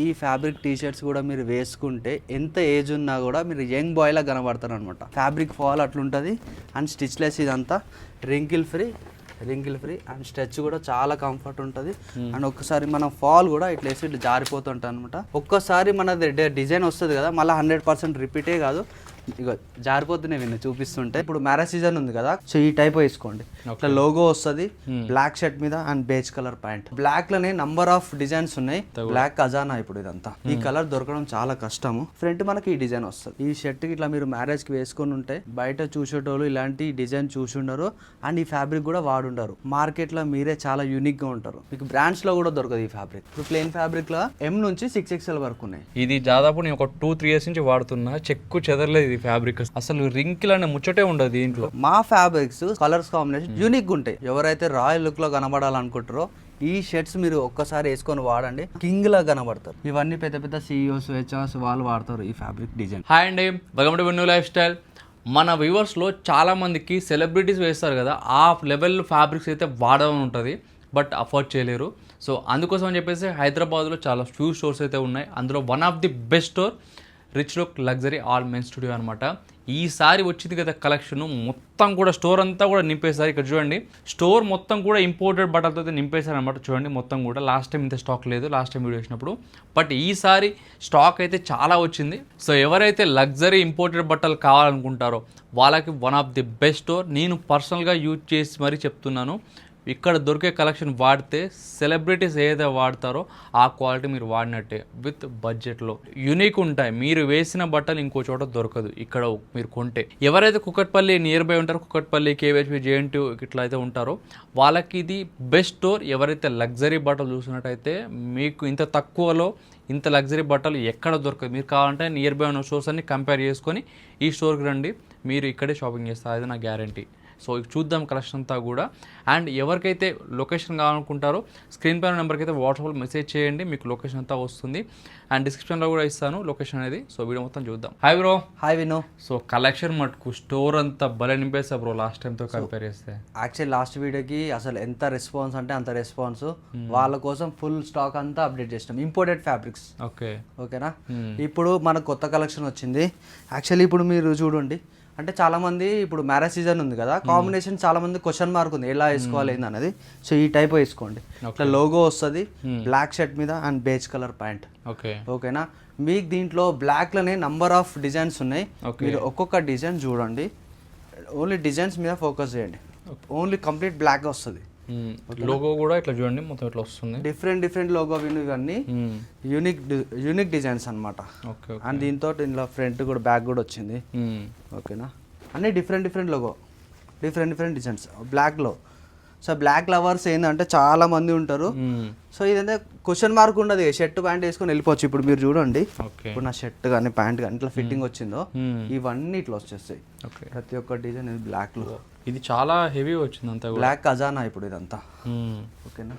ఈ fabric T shirts కూడా మీరు వేసుకుంటే ఎంత ఏజ్ ఉన్నా కూడా మీరు యంగ్ బాయ్లా కనబడతారు అనమాట. ఫ్యాబ్రిక్ ఫాల్ అట్లుంటుంది అండ్ స్టిచ్లెస్ ఇదంతా రింకిల్ ఫ్రీ అండ్ స్ట్రెచ్ కూడా చాలా కంఫర్ట్ ఉంటుంది. అండ్ ఒక్కసారి మనం ఫాల్ కూడా ఇట్లా వేసి ఇట్లా జారిపోతుంటాం అనమాట. ఒక్కసారి మన డిజైన్ వస్తుంది కదా, మళ్ళీ 100% రిపీటే కాదు, ఇక జారిపోతున్నాయి విన్న చూపిస్తుంటే. ఇప్పుడు మ్యారేజ్ సీజన్ ఉంది కదా, సో ఈ టైప్ వేసుకోండి. ఇట్లా లోగో వస్తుంది బ్లాక్ షర్ట్ మీద and beige colour pant. Black లోనే నంబర్ ఆఫ్ డిజైన్స్ ఉన్నాయి. బ్లాక్ ఖజానా ఇప్పుడు ఇదంతా. ఈ కలర్ దొరకడం చాలా కష్టము. ఫ్రంట్ మనకి ఈ డిజైన్ వస్తుంది. ఈ షర్ట్ కి ఇట్లా మీరు మ్యారేజ్ కి వేసుకొని ఉంటే బయట చూసేటోళ్ళు ఇలాంటి డిజైన్ చూసుండరు అండ్ ఈ ఫ్యాబ్రిక్ కూడా వాడుండరు. మార్కెట్ లో మీరే చాలా యూనిక్ గా ఉంటారు. మీకు బ్రాండ్స్ లో కూడా దొరకదు ఈ ఫ్యాబ్రిక్. ఇప్పుడు ప్లెయిన్ ఫ్యాబ్రిక్ లో M నుంచి 6XL వరకు ఉన్నాయి. ఇది దాదాపు నేను ఒక 2-3 years నుంచి వాడుతున్నా, చెక్కు చెదరలేదు ఫ్యాబ్రిక్. అసలు రింకిల్ అనే ముచ్చటే ఉండదు దీంట్లో. మా ఫ్యాబ్రిక్స్ కలర్స్ కాంబినేషన్ యూనిక్ ఉంటాయి. ఎవరైతే రాయల్ లుక్ లో కనబడాలనుకుంటారో ఈ షర్ట్స్ మీరు ఒక్కసారి వేసుకొని వాడండి, కింగ్ లా కనబడతారు. ఇవన్నీ పెద్ద పెద్ద CEOs HRs వాళ్ళు వాడతారు ఈ ఫ్యాబ్రిక్ డిజైన్. హాయ్ అండి, welcome to new life style. మన వ్యూవర్స్లో చాలా మందికి సెలబ్రిటీస్ వేస్తారు కదా, ఆ లెవెల్ ఫ్యాబ్రిక్స్ అయితే వాడడం ఉంటుంది, బట్ అఫోర్డ్ చేయలేరు. సో అందుకోసం అని చెప్పేసి హైదరాబాద్లో చాలా ఫ్యూ స్టోర్స్ అయితే ఉన్నాయి. అందులో one of the best store rich look luxury all men studio అనమాట. ఈసారి వచ్చింది కదా కలెక్షన్ మొత్తం కూడా స్టోర్ అంతా కూడా నింపేశారు. ఇక్కడ చూడండి, స్టోర్ మొత్తం కూడా ఇంపోర్టెడ్ బట్టలతో అయితే నింపేశారు అనమాట. చూడండి మొత్తం కూడా. లాస్ట్ టైం ఇంత స్టాక్ లేదు, లాస్ట్ టైం వీడియో చేసినప్పుడు, బట్ ఈసారి స్టాక్ అయితే చాలా వచ్చింది. సో ఎవరైతే లగ్జరీ ఇంపోర్టెడ్ బట్టలు కావాలనుకుంటారో వాళ్ళకి one of the best store. నేను పర్సనల్గా యూజ్ చేసి మరీ చెప్తున్నాను. ఇక్కడ దొరికే కలెక్షన్ వాడితే సెలబ్రిటీస్ ఏదైతే వాడతారో ఆ క్వాలిటీ మీరు వాడినట్టే, విత్ బడ్జెట్లో యూనిక్ ఉంటాయి. మీరు వేసిన బట్టలు ఇంకో చోట దొరకదు ఇక్కడ మీరు కొంటే. ఎవరైతే కుకట్పల్లి నియర్ బై ఉంటారో, కుకట్పల్లి KVHP JNT ఇట్లా అయితే ఉంటారో వాళ్ళకి ఇది బెస్ట్ స్టోర్. ఎవరైతే లగ్జరీ బట్టలు చూసినట్టయితే మీకు ఇంత తక్కువలో ఇంత లగ్జరీ బట్టలు ఎక్కడ దొరకదు. మీరు కావాలంటే నియర్ బై ఉన్న స్టోర్స్ అన్ని కంపేర్ చేసుకొని ఈ స్టోర్కి రండి, మీరు ఇక్కడే షాపింగ్ చేస్తారు, అది నా గ్యారంటీ. సో చూద్దాం కలెక్షన్ అంతా కూడా. అండ్ ఎవరికైతే లొకేషన్ కావాలనుకుంటారో స్క్రీన్ పైన నెంబర్కి అయితే వాట్సాప్లో మెసేజ్ చేయండి, మీకు లొకేషన్ అంతా వస్తుంది. అండ్ డిస్క్రిప్షన్లో కూడా ఇస్తాను లొకేషన్ అనేది. సో వీడియో మొత్తం చూద్దాం. Hi bro. Hi Vino. So collection మటుకు స్టోర్ అంతా భలే నింపేస్తా బ్రో లాస్ట్ టైంతో కంపేర్ చేస్తే. యాక్చువల్లీ లాస్ట్ వీడియోకి అసలు ఎంత రెస్పాన్స్ అంటే అంత రెస్పాన్స్. వాళ్ళ కోసం ఫుల్ స్టాక్ అంతా అప్డేట్ చేసినాం, ఇంపోర్టెడ్ ఫ్యాబ్రిక్స్. ఓకేనా. ఇప్పుడు మనకు కొత్త కలెక్షన్ వచ్చింది. యాక్చువల్లీ ఇప్పుడు మీరు చూడండి, అంటే చాలా మంది ఇప్పుడు మ్యారేజ్ సీజన్ ఉంది కదా, కాంబినేషన్ చాలా మంది క్వశ్చన్ మార్క్ ఉంది ఎలా వేసుకోవాలి ఏంది అనేది. సో ఈ టైప్ వేసుకోండి. ఇట్లా లోగో వస్తుంది బ్లాక్ షర్ట్ మీద అండ్ బేజ్ కలర్ ప్యాంట్. ఓకేనా. మీకు దీంట్లో బ్లాక్ లోనే నంబర్ ఆఫ్ డిజైన్స్ ఉన్నాయి. మీరు ఒక్కొక్క డిజైన్ చూడండి, ఓన్లీ డిజైన్స్ మీద ఫోకస్ చేయండి. ఓన్లీ కంప్లీట్ బ్లాక్ వస్తుంది. లోగో కూడా ఇట్లా చూడండి మొత్తం ఇట్లా వస్తుంది. డిఫరెంట్ లోగో ఇవన్నీ యూనిక్ డిజైన్స్ అనమాట. అండ్ దీంతో ఇందులో ఫ్రంట్ కూడా బ్యాక్ కూడా వచ్చింది. ఓకేనా. అన్ని డిఫరెంట్ లోగో, డిఫరెంట్ డిజైన్స్ బ్లాక్లో. సో బ్లాక్ లవర్స్ ఏంటంటే చాలా మంది ఉంటారు. సో ఇదంతా క్వశ్చన్ మార్క్ ఉండదు, షర్ట్ ప్యాంట్ వేసుకొని వెళ్ళిపోవచ్చు. ఇప్పుడు మీరు చూడండి, ఇప్పుడు నా షర్ట్ కానీ ప్యాంట్ కానీ ఇట్లా ఫిట్టింగ్ వచ్చిందో ఇవన్నీ ఇట్లా వచ్చేస్తాయి. ప్రతి ఒక్క డిజైన్ ఇది బ్లాక్ లో. ఇది చాలా హెవీ వచ్చింది అంతా బ్లాక్ ఖజానా ఇప్పుడు ఇదంతా. ఓకేనా.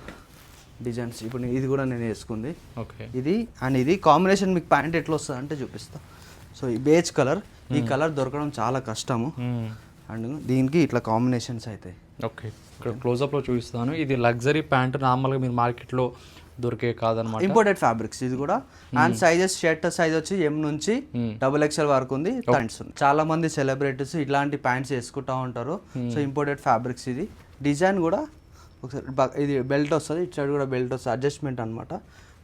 డిజైన్స్ ఇప్పుడు ఇది కూడా నేను వేసుకుంది. ఇది అండ్ ఇది కాంబినేషన్ మీకు ప్యాంట్ ఎట్లా వస్తుంది అంటే చూపిస్తా. సో ఈ బేజ్ కలర్, ఈ కలర్ దొరకడం చాలా కష్టము. అండ్ దీనికి ఇట్లా కాంబినేషన్స్ అవుతాయి. ఓకే, ఇక్కడ క్లోజప్లో చూపిస్తాను. ఇది లగ్జరీ ప్యాంట్, నార్మల్గా మీరు మార్కెట్లో దొరికే కాదనమాట, ఇంపోర్టెడ్ ఫ్యాబ్రిక్స్ ఇది కూడా. అండ్ సైజెస్, షర్ట్ సైజ్ వచ్చి M నుంచి XXL వరకు ఉంది. ప్యాంట్స్ చాలా మంది సెలబ్రిటీస్ ఇట్లాంటి ప్యాంట్స్ వేసుకుంటా ఉంటారు. So imported fabrics. ఇది డిజైన్ కూడా ఒకసారి ఇది బెల్ట్ వస్తుంది, ఇటు సైడ్ కూడా బెల్ట్ వస్తుంది, అడ్జస్ట్మెంట్ అనమాట.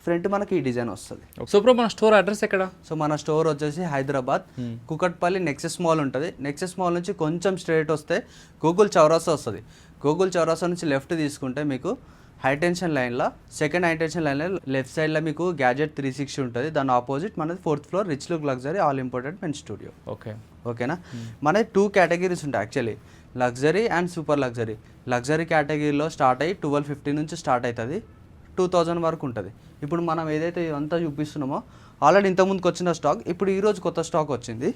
ఫ్రంట్ మనకి ఈ డిజైన్ వస్తుంది. సో ఇప్పుడు మన స్టోర్ అడ్రస్ ఎక్కడ? సో మన స్టోర్ వచ్చేసి హైదరాబాద్ కుకట్పల్లి నెక్సెస్ మాల్ ఉంటుంది. నెక్సెస్ మాల్ నుంచి కొంచెం స్ట్రైట్ వస్తే గూగుల్ చౌరాసా వస్తుంది. గూగుల్ చౌరాసా నుంచి లెఫ్ట్ తీసుకుంటే మీకు హైటెన్షన్ లైన్లో, సెకండ్ హైటెన్షన్ లైన్లో లెఫ్ట్ సైడ్లో మీకు గ్యాజెట్ 360 ఉంటుంది. దాని ఆపోజిట్ మనది 4th floor rich look luxury all imported men studio. ఓకేనా. మనది 2 కేటగిరీస్ ఉంటాయి actually, luxury and super luxury. Luxury కేటగిరీలో స్టార్ట్ అయ్యి 1250 నుంచి స్టార్ట్ అవుతుంది, 2000 వరకు ఉంటుంది. ఇప్పుడు మనం ఏదైతే ఇదంతా చూపిస్తున్నామో ఆల్రెడీ ఇంతకుముందుకు వచ్చిన స్టాక్, ఇప్పుడు ఈరోజు కొత్త స్టాక్ వచ్చింది.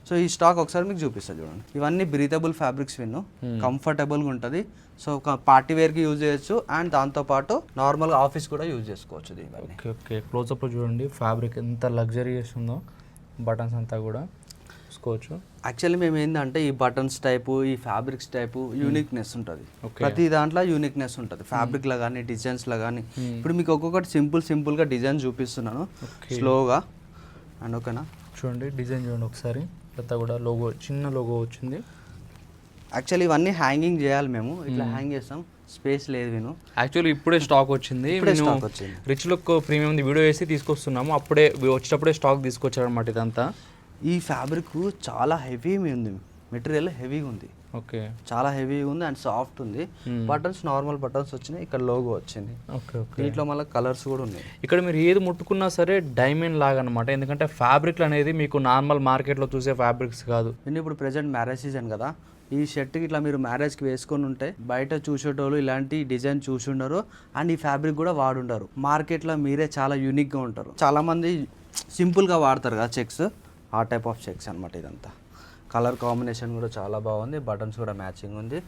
సో ఈ స్టాక్ ఒకసారి మీకు చూపిస్తాను చూడండి. ఇవన్నీ బ్రీతబుల్ ఫ్యాబ్రిక్స్ కంఫర్టబుల్గా ఉంటుంది. సో ఒక పార్టీ వేర్కి యూజ్ చేయొచ్చు అండ్ దాంతోపాటు నార్మల్గా ఆఫీస్ కూడా యూజ్ చేసుకోవచ్చు. ఓకే, క్లోజప్లో చూడండి ఫ్యాబ్రిక్ ఎంత లగ్జరీస్ ఉందో, బటన్స్ అంతా కూడా. చూసుకోవచ్చు. యాక్చువల్లీ మేము ఏంటంటే ఈ బటన్స్ టైపు, ఈ ఫ్యాబ్రిక్స్ టైపు యూనిక్నెస్ ఉంటుంది. Okay. ప్రతి దాంట్లో యూనిక్నెస్ ఉంటుంది, ఫ్యాబ్రిక్లో కానీ డిజైన్స్లో కానీ. ఇప్పుడు మీకు ఒక్కొక్కటి సింపుల్గా డిజైన్ చూపిస్తున్నాను స్లోగా. అండ్ ఓకేనా, చూడండి డిజైన్ చూడండి ఒకసారి. అంతా కూడా లోగో, చిన్న లోగో వచ్చింది. యాక్చువల్లీ ఇవన్నీ హ్యాంగింగ్ చేయాలి మేము, ఇట్లా హ్యాంగ్ చేస్తాం, స్పేస్ లేదు విను. యాక్చువల్లీ ఇప్పుడే స్టాక్ వచ్చింది. స్టాక్ వచ్చింది. రిచ్ లుక్ ప్రీమియం వీడియో వేసి తీసుకొస్తున్నాము, అప్పుడే వచ్చేటప్పుడే స్టాక్ తీసుకొచ్చారనమాట ఇదంతా. ఈ ఫ్యాబ్రిక్ చాలా హెవీ ఉంది, మెటీరియల్ హెవీగా ఉంది. ఓకే, చాలా హెవీగా ఉంది అండ్ సాఫ్ట్ ఉంది. బటన్స్ నార్మల్ బటన్స్ వచ్చినాయి, ఇక్కడ లోగో వచ్చింది. Okay okay. దీంట్లో మళ్ళీ కలర్స్ కూడా ఉన్నాయి. ఇక్కడ మీరు ఏది ముట్టుకున్నా సరే డైమండ్ లాగా అనమాట, ఎందుకంటే ఫ్యాబ్రిక్లు అనేది మీకు నార్మల్ మార్కెట్లో చూసే ఫ్యాబ్రిక్స్ కాదు. నేను ఇప్పుడు ప్రెజెంట్ మ్యారేజ్ సీజన్ కదా, ఈ షర్ట్కి ఇట్లా మీరు మ్యారేజ్కి వేసుకొని ఉంటే బయట చూసేటోళ్ళు ఇలాంటి డిజైన్ చూసి ఉండరు అండ్ ఈ ఫ్యాబ్రిక్ కూడా వాడుండరు. మార్కెట్లో మీరే చాలా యూనిక్గా ఉంటారు. చాలామంది సింపుల్గా వాడతారు కదా చెక్స్, ఆ టైప్ ఆఫ్ చెక్స్ అనమాట ఇదంతా. కలర్ కాంబినేషన్ కూడా చాలా బాగుంది, బటన్స్ కూడా మ్యాచింగ్ ఉంది.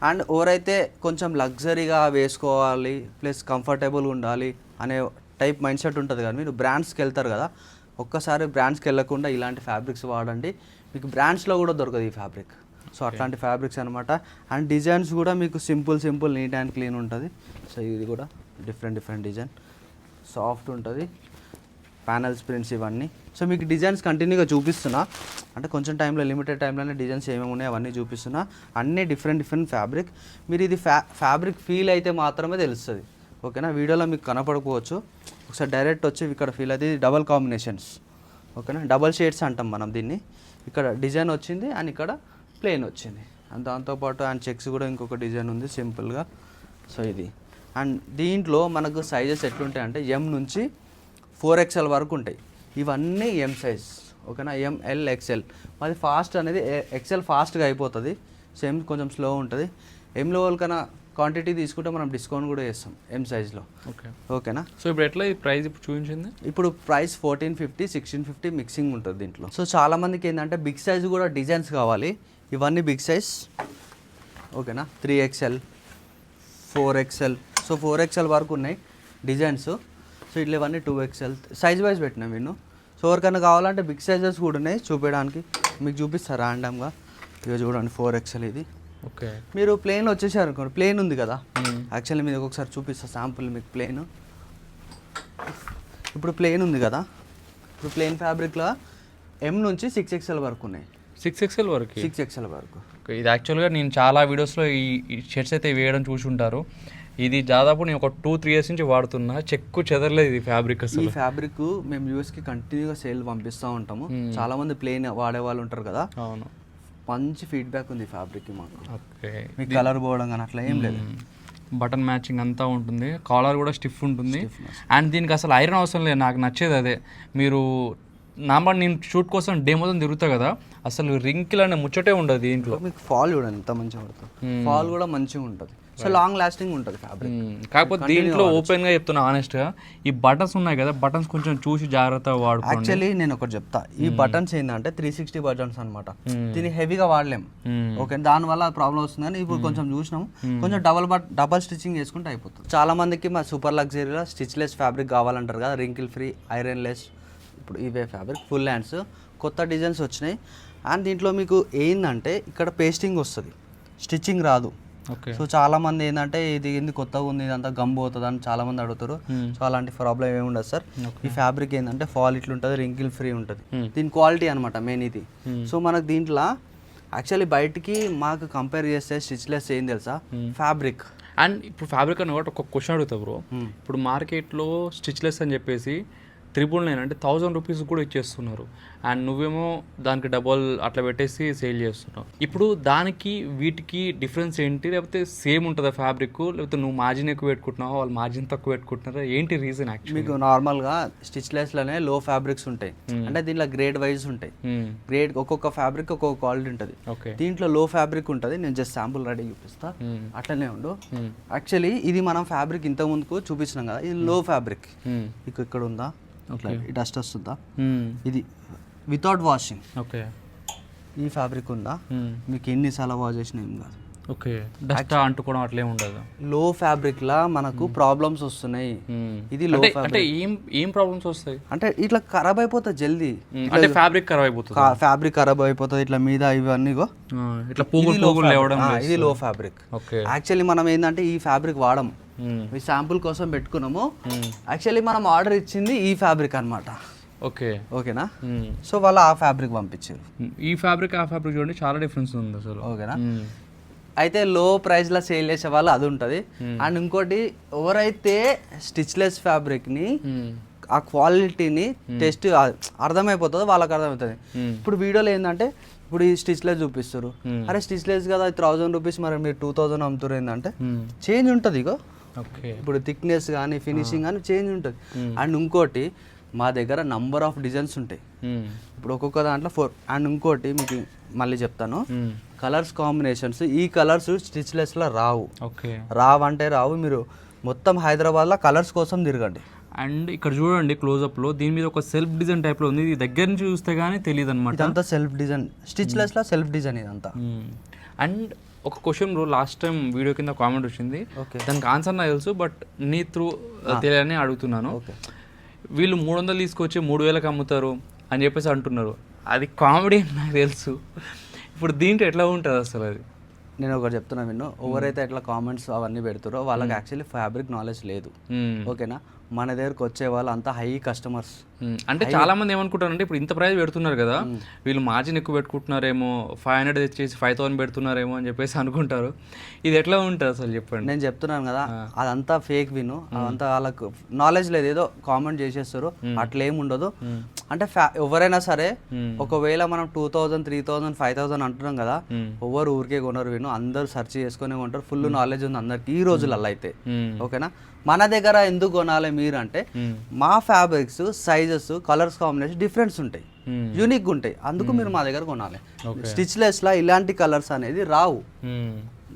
అండ్ ఎవరైతే కొంచెం లగ్జరీగా వేసుకోవాలి ప్లస్ కంఫర్టబుల్ ఉండాలి అనే టైప్ మైండ్ సెట్ ఉంటుంది కదా, మీరు బ్రాండ్స్కి వెళ్తారు కదా, ఒక్కసారి బ్రాండ్స్కి వెళ్ళకుండా ఇలాంటి ఫ్యాబ్రిక్స్ వాడండి. మీకు బ్రాండ్స్లో కూడా దొరకదు ఈ ఫ్యాబ్రిక్. సో అట్లాంటి ఫ్యాబ్రిక్స్ అనమాట. అండ్ డిజైన్స్ కూడా మీకు సింపుల్ నీట్ అండ్ క్లీన్ ఉంటుంది. సో ఇది కూడా డిఫరెంట్ డిజైన్, సాఫ్ట్ ఉంటుంది, ప్యానల్స్ ప్రింట్స్ ఇవన్నీ. సో మీకు డిజైన్స్ కంటిన్యూగా చూపిస్తున్నా, అంటే కొంచెం టైంలో లిమిటెడ్ టైంలోనే డిజైన్స్ ఏమేమి ఉన్నాయో అవన్నీ చూపిస్తున్నా. అన్నీ డిఫరెంట్ ఫ్యాబ్రిక్. మీరు ఇది ఫ్యాబ్రిక్ ఫీల్ అయితే మాత్రమే తెలుస్తుంది, ఓకేనా. వీడియోలో మీకు కనపడకపోవచ్చు, ఒకసారి డైరెక్ట్ వచ్చి ఇక్కడ ఫీల్ అయితే. ఇది డబల్ కాంబినేషన్స్, ఓకేనా, డబల్ షేడ్స్ అంటాం మనం దీన్ని. ఇక్కడ డిజైన్ వచ్చింది అండ్ ఇక్కడ ప్లెయిన్ వచ్చింది. అండ్ దాంతోపాటు అండ్ చెక్స్ కూడా ఇంకొక డిజైన్ ఉంది సింపుల్గా. సో ఇది. అండ్ దీంట్లో మనకు సైజెస్ ఎట్లుంటాయి అంటే ఎం నుంచి 4XL వరకు ఉంటాయి. ఇవన్నీ ఎం సైజ్, ఓకేనా. ML XL మాది ఫాస్ట్ అనేది, XL ఫాస్ట్గా అయిపోతుంది, సేమ్ కొంచెం స్లో ఉంటుంది. ఎంలో కన్నా క్వాంటిటీ తీసుకుంటే మనం డిస్కౌంట్ కూడా చేస్తాం ఎం సైజ్లో, ఓకే ఓకేనా. సో ఇప్పుడు ఎట్లా ఈ ప్రైస్ ఇప్పుడు చూపించింది? ఇప్పుడు ప్రైస్ 1450, 1650 మిక్సింగ్ ఉంటుంది దీంట్లో. సో చాలామందికి ఏంటంటే బిగ్ సైజ్ కూడా డిజైన్స్ కావాలి. ఇవన్నీ బిగ్ సైజ్, ఓకేనా. 3XL, 4XL, సో 4XL వరకు ఉన్నాయి డిజైన్స్. సో ఇట్లా ఇవన్నీ 2XL సైజ్ వైజ్ పెట్టినా నేను. సో ఎవరికైనా కావాలంటే బిగ్ సైజెస్ కూడా ఉన్నాయి చూపించడానికి, మీకు చూపిస్తారు ర్యాండమ్గా. ఇక చూడండి 4XL ఇది. ఓకే, మీరు ప్లేన్ వచ్చేసారు అనుకోండి, ప్లేన్ ఉంది కదా, యాక్చువల్లీ మీరు ఒకసారి చూపిస్తా శాంపుల్ మీకు ప్లేన్. ఇప్పుడు ప్లేన్ ఉంది కదా, ఇప్పుడు ప్లేన్ ఫ్యాబ్రిక్లో M నుంచి 6XL వరకు ఉన్నాయి. 6XL వరకు? 6XL వరకు. ఇది యాక్చువల్గా నేను చాలా వీడియోస్లో ఈ షర్ట్స్ అయితే వేయడం చూసి ఉంటారు. ఇది దాదాపు నేను ఒక 2-3 ఇయర్స్ నుంచి వాడుతున్నా, చెక్కు చెదరలేదు ఈ ఫ్యాబ్రిక్. అసలు ఈ ఫ్యాబ్రిక్ మేము యూఎస్కి కంటిన్యూగా సేల్ పంపిస్తూ ఉంటాము. చాలా మంది ప్లేన్ వాడే వాళ్ళు ఉంటారు కదా, అవును, మంచి ఫీడ్బ్యాక్ ఉంది ఫ్యాబ్రిక్ మాకు. ఓకే, మీకు కలర్ పోవడం కానీ అట్లా ఏం లేదు. బటన్ మ్యాచింగ్ అంతా ఉంటుంది, కాలర్ కూడా స్టిఫ్ ఉంటుంది. అండ్ దీనికి అసలు ఐరన్ అవసరం లేదు, నాకు నచ్చేది అదే. మీరు నార్మల్ నేను షూట్ కోసం డే మొత్తం తిరుగుతా కదా, అసలు రింకిల్ అనే ముచ్చటే ఉండదు దీంట్లో. మీకు ఫాల్ చూడండి ఎంత మంచిగా పడుతుంది, ఫాల్ కూడా మంచిగా ఉంటుంది. సో లాంగ్ లాస్టింగ్ ఉంటుంది ఫ్యాబ్రిక్. కాకపోతే దీంట్లో ఓపెన్గా చెప్తున్నా ఆనెస్ట్గా, ఈ బటన్స్ ఉన్నాయి కదా, బటన్స్ కొంచెం చూసి జాగ్రత్తగా వాడుకోండి. యాక్చువల్లీ నేను ఒకటి చెప్తా, ఈ బటన్స్ ఏంటంటే 360 బటన్స్ అనమాట. దీన్ని హెవీగా వాడలేం, ఓకే, దానివల్ల ప్రాబ్లం వస్తుందని ఇప్పుడు కొంచెం చూసినాం. కొంచెం డబల్ స్టిచ్చింగ్ చేసుకుంటే అయిపోతుంది. చాలా మందికి మా సూపర్ లగ్జరీలో స్టిచ్లెస్ ఫ్యాబ్రిక్ కావాలంటారు కదా, రింకిల్ ఫ్రీ, ఐరన్ లెస్. ఇప్పుడు ఇవే ఫ్యాబ్రిక్ ఫుల్ హ్యాండ్స్ కొత్త డిజైన్స్ వచ్చినాయి. అండ్ దీంట్లో మీకు ఏంటంటే ఇక్కడ పేస్టింగ్ వస్తుంది, స్టిచ్చింగ్ రాదు. ఓకే, సో చాలా మంది ఏంటంటే ఇది ఏంది కొత్తగా ఉంది, ఇదంతా గమ్ పోతుంది అని చాలా మంది అడుగుతారు. సో అలాంటి ప్రాబ్లం ఏమి ఉండదు సార్. ఈ ఫ్యాబ్రిక్ ఏంటంటే ఫాల్ ఇట్లా ఉంటుంది, రింకిల్ ఫ్రీ ఉంటుంది. దీని క్వాలిటీ అనమాట మెయిన్ ఇది. సో మనకు దీంట్లో యాక్చువల్లీ బయటికి మాకు కంపేర్ చేస్తే స్టిచ్లెస్ ఏం తెలుసా ఫ్యాబ్రిక్. అండ్ ఇప్పుడు ఫ్యాబ్రిక్ అని ఒక క్వశ్చన్ అడుగుతా బ్రో, ఇప్పుడు మార్కెట్లో స్టిచ్లెస్ అని చెప్పేసి 999 అంటే 1000 రూపీస్ కూడా ఇచ్చేస్తున్నారు. అండ్ నువ్వేమో దానికి డబల్ అట్లా పెట్టేసి సేల్ చేస్తున్నావు. ఇప్పుడు దానికి వీటికి డిఫరెన్స్ ఏంటి? లేకపోతే సేమ్ ఉంటుందా ఫ్యాబ్రిక్, లేకపోతే నువ్వు మార్జిన్ ఎక్కువ పెట్టుకుంటున్నావా, వాళ్ళు మార్జిన్ తక్కువ పెట్టుకుంటున్నారా, ఏంటి రీజన్? యాక్చువల్లీ మీకు నార్మల్గా స్టిచ్లెస్లోనే లో ఫ్యాబ్రిక్స్ ఉంటాయి, అంటే దీంట్లో గ్రేడ్ వైజ్ ఉంటాయి. గ్రేడ్ ఒక్కొక్క ఫ్యాబ్రిక్ ఒక్కొక్క క్వాలిటీ ఉంటుంది. దీంట్లో లో ఫ్యాబ్రిక్ ఉంటుంది, నేను జస్ట్ శాంపుల్ రెడీ చూపిస్తా, అట్లనే ఉండు. యాక్చువల్లీ ఇది మనం ఫ్యాబ్రిక్ ఇంత ముందుకు చూపించినాం కదా, ఇది లో ఫ్యాబ్రిక్. ఇక్కడ ఉందా, అట్లా డస్ట్ వస్తుందా, ఇది వితౌట్ వాషింగ్. ఓకే, ఈ ఫ్యాబ్రిక్ ఉందా, మీకు ఎన్నిసార్లు వాష్ చేసినా ఏం కాదు, ఓకే, డస్ట్ అంటుకోవడం అట్లా ఏమి ఉండదు. లో ఫ్యాబ్రిక్ లా మనకు ప్రాబ్లమ్స్ వస్తున్నాయి. ఇది లో అంటే ఫ్యాబ్రిక్ ఏం ప్రాబ్లమ్స్ వస్తాయి అంటే ఇట్లా ఖరాబ్ అయిపోతుంది జల్దీ. అంటే ఫ్యాబ్రిక్ ఖరాబ్ అయిపోతుంది, ఫ్యాబ్రిక్ ఖరాబ్ అయిపోతుంది ఇట్లా మీద ఇవన్నీ ఇట్లా పువ్వులు లేవడం. ఇది లో ఫ్యాబ్రిక్. ఓకే, యాక్చువల్లీ మనం ఏంటంటే ఈ ఫ్యాబ్రిక్ వాడము, ఈ శాంపుల్ కోసం పెట్టుకున్నాము. యాక్చువల్లీ మనం ఆర్డర్ ఇచ్చింది ఈ ఫ్యాబ్రిక్ అన్నమాట. ఓకే, ఓకేనా. సో వాళ్ళు ఆ ఫ్యాబ్రిక్ పంపించారు. ఈ ఫ్యాబ్రిక్ ఆ ఫ్యాబ్రిక్ చూడండి చాలా డిఫరెన్స్ ఉంది అసలు. ఓకేనా. అయితే లో ప్రైస్లో సేల్ చేసే వాళ్ళు అది ఉంటుంది. అండ్ ఇంకోటి ఎవరైతే స్టిచ్లెస్ ఫ్యాబ్రిక్ని ఆ క్వాలిటీని టెస్ట్ అర్థమైపోతుందో వాళ్ళకి అర్థమవుతుంది. ఇప్పుడు వీడియోలో ఏంటంటే ఇప్పుడు ఈ స్టిచ్లెస్ చూపిస్తారు, అరే స్టిచ్లెస్ కదా 1000 రూపీస్, మరి మీరు 2000 అమ్ముతారు ఏంటంటే చేంజ్ ఉంటుంది. ఇగో ఇప్పుడు థిక్నెస్ కానీ ఫినిషింగ్ కానీ చేంజ్ ఉంటుంది. అండ్ ఇంకోటి మా దగ్గర నంబర్ ఆఫ్ డిజైన్స్ ఉంటాయి. ఇప్పుడు ఒక్కొక్క దాంట్లో 4. అండ్ ఇంకోటి మీకు మళ్ళీ చెప్తాను, కలర్స్ కాంబినేషన్స్ ఈ కలర్స్ స్టిచ్లెస్లో రావు. రావంటే రావు. మీరు మొత్తం హైదరాబాద్లో కలర్స్ కోసం తిరగండి. అండ్ ఇక్కడ చూడండి క్లోజ్అప్లో దీని మీద ఒక సెల్ఫ్ డిజైన్ టైప్లో ఉంది. ఇది దగ్గర నుంచి చూస్తే కానీ తెలియదు అనమాట. ఇదంతా సెల్ఫ్ డిజైన్, స్టిచ్లెస్లో సెల్ఫ్ డిజైన్ ఇదంతా. అండ్ ఒక క్వశ్చన్ లాస్ట్ టైం వీడియో కింద కామెంట్ వచ్చింది, దానికి ఆన్సర్ నాకు తెలుసు బట్ నీ త్రూ తెలియని అడుగుతున్నాను. వీళ్ళు 300 తీసుకొచ్చి 3000కి అమ్ముతారు అని చెప్పేసి అంటున్నారు. అది కామెడీ నాకు తెలుసు. ఇప్పుడు దీంట్లో ఎట్లా ఉంటుంది అసలు అది? నేను ఒకటి చెప్తున్నా విన్ను, ఎవరైతే ఇట్లా కామెంట్స్ అవన్నీ పెడతారో వాళ్ళకి యాక్చువల్లీ ఫ్యాబ్రిక్ నాలెడ్జ్ లేదు. ఓకేనా. మన దగ్గరకు వచ్చే వాళ్ళు అంతా హై కస్టమర్స్. అంటే చాలా మంది ఏమనుకుంటారంటే ఇప్పుడు ఇంత ప్రైస్ పెడుతున్నారు కదా, వీళ్ళు మార్జిన్ ఎక్కువ పెట్టుకుంటున్నారేమో, 500 తెచ్చేసి 5000 పెడుతున్నారేమో అని చెప్పేసి అనుకుంటారు. ఇది ఎట్లా ఉంటుంది అసలు చెప్పండి? నేను చెప్తున్నాను కదా, అదంతా ఫేక్ విను. అదంతా వాళ్ళకు నాలెడ్జ్ లేదు, ఏదో కామెంట్ చేసేస్తారు. అట్లేం ఉండదు. అంటే ఎవరైనా సరే ఒకవేళ మనం 2000, 3000, 5000 అంటున్నాం కదా, ఎవరు ఊరికే కొనరు విను. అందరూ సెర్చ్ చేసుకునే ఉంటారు. ఫుల్ నాలెడ్జ్ ఉంది అందరికి ఈ రోజులలో అయితే. ఓకేనా. మన దగ్గర ఎందుకు కొనాలి మీరు అంటే, మా fabrics sizes colours combination difference ఉంటాయి, యూనిక్గా ఉంటాయి. అందుకు మీరు మా దగ్గర కొనాలి. స్టిచ్లెస్లా ఇలాంటి కలర్స్ అనేది రావు.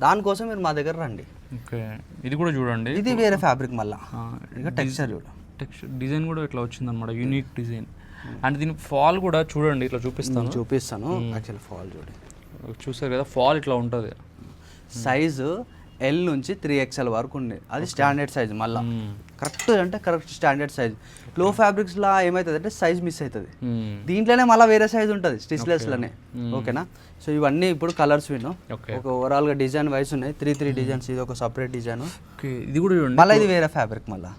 దానికోసం మీరు మా దగ్గర రండి. ఇది కూడా చూడండి, ఇది వేరే ఫ్యాబ్రిక్. మళ్ళీ ఇక టెక్స్చర్ చూడండి, టెక్స్చర్ డిజైన్ కూడా ఇట్లా వచ్చింది అనమాట, యూనిక్ డిజైన్. అండ్ దీని ఫాల్ కూడా చూడండి, ఇట్లా చూపిస్తాను. యాక్చువల్లీ ఫాల్ చూడండి, చూసారు కదా, ఫాల్ ఇట్లా ఉంటుంది. సైజు L నుంచి 3XL వరకు ఉంది. అది స్టాండర్డ్ సైజ్. మళ్ళీ కరెక్ట్ అంటే కరెక్ట్ స్టాండర్డ్ సైజ్. లో ఫ్యాబ్రిక్స్లో ఏమవుతుంది అంటే సైజ్ మిస్ అవుతుంది. దీంట్లోనే మళ్ళీ వేరే సైజ్ ఉంటుంది స్టిచ్లెస్లోనే. ఓకేనా. సో ఇవన్నీ ఇప్పుడు కలర్స్ విను. ఒక ఓవరాల్గా డిజైన్ వైస్ ఉన్నాయి, 3 డిజైన్స్. ఇది ఒక సపరేట్ డిజైన్. ఇది కూడా చూడండి, మళ్ళీ ఇది వేరే ఫ్యాబ్రిక్. మళ్ళీ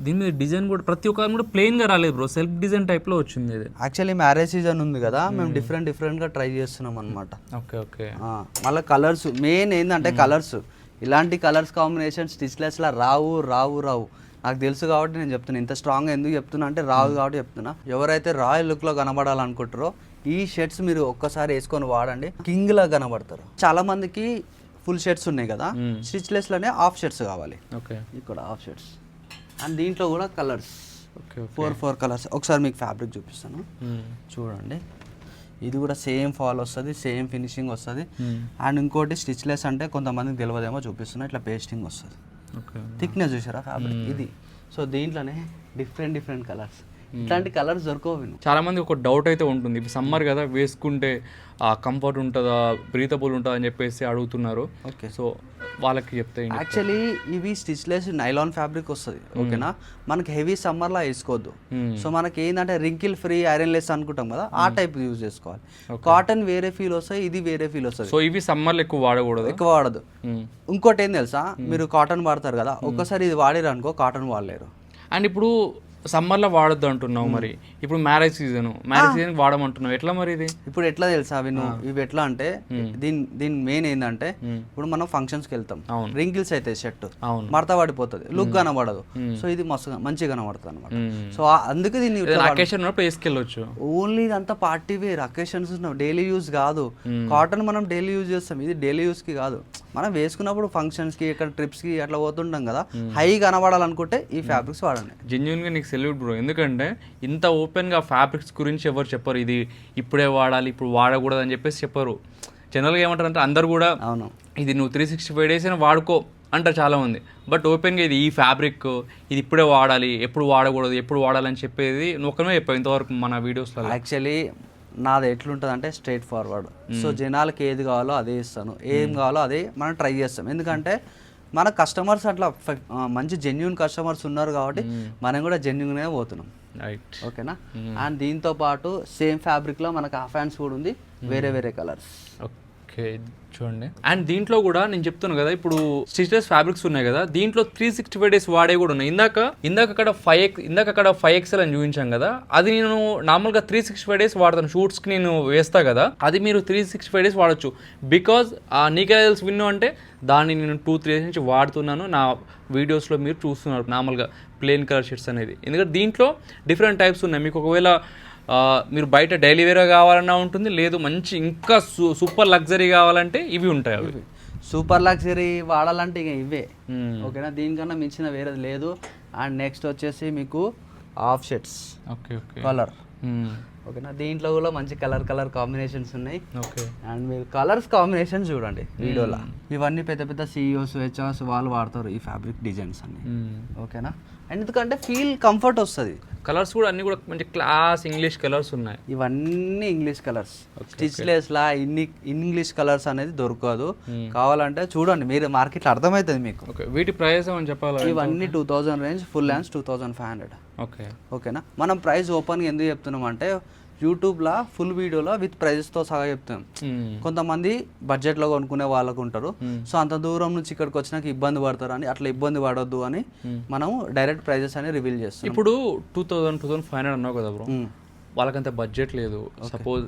దీని మీద డిజైన్ కూడా ప్రతి ఒక్క కూడా ప్లెయిన్గా రాలేదు బ్రో, సెల్ఫ్ డిజైన్ టైప్లో వచ్చింది. ఇది యాక్చువల్లీ మ్యారేజ్ సీజన్ ఉంది కదా, మేము డిఫరెంట్గా ట్రై చేస్తున్నాం అనమాట. ఓకే. మళ్ళీ కలర్స్ మెయిన్ ఏంటంటే కలర్స్, ఇలాంటి కలర్స్ కాంబినేషన్ స్టిచ్లెస్లో రావు. నాకు తెలుసు కాబట్టి నేను చెప్తున్నా. ఇంత స్ట్రాంగ్గా ఎందుకు చెప్తున్నా అంటే రావు కాబట్టి చెప్తున్నా. ఎవరైతే రాయల్ లుక్లో కనబడాలనుకుంటారో ఈ షర్ట్స్ మీరు ఒక్కసారి వేసుకొని వాడండి, కింగ్లా కనబడతారు. చాలా మందికి ఫుల్ షర్ట్స్ ఉన్నాయి కదా, స్టిచ్లెస్లోనే హాఫ్ షర్ట్స్ కావాలి. ఇక్కడ హాఫ్ షర్ట్స్. అండ్ దీంట్లో కూడా కలర్స్ 4 కలర్స్. ఒకసారి మీకు ఫ్యాబ్రిక్ చూపిస్తాను చూడండి. ఇది కూడా సేమ్ ఫాల్ వస్తుంది, సేమ్ ఫినిషింగ్ వస్తుంది. అండ్ ఇంకోటి స్టిచ్లెస్ అంటే కొంతమందికి తెలియదేమో చూపిస్తున్నా, ఇట్లా పేస్టింగ్ వస్తుంది. థిక్నెస్ చూసారా ఫ్యాబ్రిక్ ఇది. సో దీంట్లోనే డిఫరెంట్ కలర్స్. ఇట్లాంటి కలర్స్ దొరకవు. చాలా మంది ఒక డౌట్ అయితే ఉంటుంది, ఇప్పుడు సమ్మర్ కదా వేసుకుంటే కంఫర్ట్ ఉంటుందా, బ్రీతబుల్ ఉంటుందా అని చెప్పేసి అడుగుతున్నారు. ఓకే. సో వాళ్ళకి చెప్తే యాక్చువల్లీ ఇవి స్టిచ్లెస్ నైలాన్ ఫ్యాబ్రిక్ వస్తుంది. ఓకేనా. మనకి హెవీ సమ్మర్లా వేసుకోవద్దు. సో మనకి ఏంటంటే రింకిల్ ఫ్రీ ఐరన్ లెస్ అనుకుంటాం కదా, ఆ టైప్ యూజ్ చేసుకోవాలి. కాటన్ వేరే ఫీల్ వస్తాయి, ఇది వేరే ఫీల్ వస్తుంది. సో ఇవి సమ్మర్లో ఎక్కువ వాడదు. ఇంకోటి ఏం తెలుసా, మీరు కాటన్ వాడతారు కదా, ఒక్కసారి ఇది వాడారు అనుకో కాటన్ వాడలేరు. అండ్ ఇప్పుడు సమ్మర్లో వాడొద్దు అంటున్నావు, మరి ఇప్పుడు మ్యారేజ్ సీజన్ వాడమంటున్నావు, ఎట్లా మరి ఇది? ఇప్పుడు ఎట్లా తెలుసా విను, ఇవి ఎట్లా అంటే దీని మెయిన్ ఏంటంటే, ఇప్పుడు మనం ఫంక్షన్స్కి వెళ్తాం, రింకిల్స్ అయితే షర్ట్ మడత పడిపోతుంది, లుక్ కనబడదు. సో ఇది మస్తు మంచిగా కనబడుతుంది అనమాట. సో అందుకే దీన్ని వేసుకెళ్ళొచ్చు. ఓన్లీ ఇదంతా party wear occasions, daily use కాదు. కాటన్ మనం డైలీ యూజ్ చేస్తాం, ఇది డైలీ యూజ్ కి కాదు. మనం వేసుకున్నప్పుడు ఫంక్షన్స్ కి, ఇక్కడ ట్రిప్స్ కి అట్లా పోతుంటాం కదా, హై కనబడాలనుకుంటే ఈ ఫ్యాబ్రిక్స్ వాడండి. జెన్యూన్ గా నీకు సెల్యూట్ బ్రో, ఎందుకంటే ఇంత ఓపెన్ గా ఫ్యాబ్రిక్స్ గురించి ఎవరు చెప్పరు, ఇది ఇప్పుడే వాడాలి ఇప్పుడు వాడకూడదు అని చెప్పేసి చెప్పరు. జనరల్గా ఏమంటారు అంటే అందరు కూడా అవును ఇది నువ్వు 365 డేస్ అయినా వాడుకో అంటారు చాలా మంది. బట్ ఓపెన్గా ఇది ఈ ఫ్యాబ్రిక్ ఇది ఇప్పుడే వాడాలి, ఎప్పుడు వాడకూడదు, ఎప్పుడు వాడాలని చెప్పేది నువ్వు ఒక్కనే చెప్పావు ఇంతవరకు మన వీడియోస్లో. యాక్చువల్లీ నాది ఎట్లుంటుంది అంటే స్ట్రైట్ ఫార్వర్డ్. సో జనాలకి ఏది కావాలో అదే ఇస్తాను, ఏం కావాలో అదే మనం ట్రై చేస్తాం. ఎందుకంటే మన కస్టమర్స్ అట్లా మంచి జెన్యున్ కస్టమర్స్ ఉన్నారు కాబట్టి మనం కూడా జెన్యున్గా పోతున్నాం. ఓకేనా. అండ్ దీంతో పాటు సేమ్ ఫ్యాబ్రిక్లో మనకు హాఫ్ హ్యాండ్స్ కూడా ఉంది, వేరే వేరే కలర్స్. ఓకే చూడండి. అండ్ దీంట్లో కూడా నేను చెప్తాను కదా, ఇప్పుడు స్టిచ్లెస్ ఫ్యాబ్రిక్స్ ఉన్నాయి కదా, దీంట్లో 365 days వాడే కూడా ఉన్నాయి. ఇందాక అక్కడ 5XL అని చూపించాం కదా, అది నేను నార్మల్గా 365 days వాడతాను. షూట్స్కి నేను వేస్తా కదా, అది మీరు 365 days వాడచ్చు. బికాజ్ నీకే తెలుసు విన్ను అంటే దాన్ని నేను 2-3 days నుంచి వాడుతున్నాను. నా వీడియోస్లో మీరు చూస్తున్నారు నార్మల్గా ప్లెయిన్ కలర్ షర్ట్స్ అనేది. ఎందుకంటే దీంట్లో డిఫరెంట్ టైప్స్ ఉన్నాయి. మీకు ఒకవేళ మీరు బయట డైలీ వేర్ కావాలన్నా ఉంటుంది, లేదు మంచి ఇంకా సూపర్ లగ్జరీ కావాలంటే ఇవి ఉంటాయి. అవి సూపర్ లగ్జరీ వాడాలంటే ఇక ఇవే. ఓకేనా, దీనికన్నా మించిన వేరేది లేదు. అండ్ నెక్స్ట్ వచ్చేసి మీకు హాఫ్ షర్ట్స్ కలర్. ఓకేనా, దీంట్లో కూడా మంచి కలర్ కాంబినేషన్స్ ఉన్నాయి. ఓకే. అండ్ మీరు కలర్స్ కాంబినేషన్ చూడండి వీడియోలో. ఇవన్నీ పెద్ద పెద్ద CEOs హెచ్ఆర్స్ వాళ్ళు వాడతారు ఈ ఫ్యాబ్రిక్ డిజైన్స్ అన్ని. ఓకేనా, అండ్ ఎందుకంటే ఫీల్ కంఫర్ట్ వస్తుంది. కలర్స్ కూడా అన్ని కూడా మంచి క్లాస్ ఇంగ్లీష్ కలర్స్ ఉన్నాయి. ఇవన్నీ ఇంగ్లీష్ కలర్స్, స్టిచ్లెస్ లా ఇంగ్లీష్ కలర్స్ అనేది దొరకదు. కావాలంటే చూడండి, మీరు మార్కెట్లో అర్థమవుతుంది మీకు. వీటి ప్రైస్ అని చెప్పాలి. ఇవన్నీ 2000 రేంజ్, ఫుల్ హ్యాండ్స్ 2500. ఓకేనా, మనం ప్రైస్ ఓపెన్గా ఎందుకు చెప్తున్నాం అంటే యూట్యూబ్లో ఫుల్ వీడియోలో విత్ ప్రైజెస్తో సహా చెప్తాం. కొంతమంది బడ్జెట్లో కొనుక్కునే వాళ్ళకు ఉంటారు, సో అంత దూరం నుంచి ఇక్కడికి వచ్చినాక ఇబ్బంది పడతారు అని, అట్లా ఇబ్బంది పడొద్దు అని మనం డైరెక్ట్ ప్రైజెస్ అని రివీల్ చేస్తాం. ఇప్పుడు 2500 అన్నావు కదా బ్రో, వాళ్ళకంత బడ్జెట్ లేదు. సపోజ్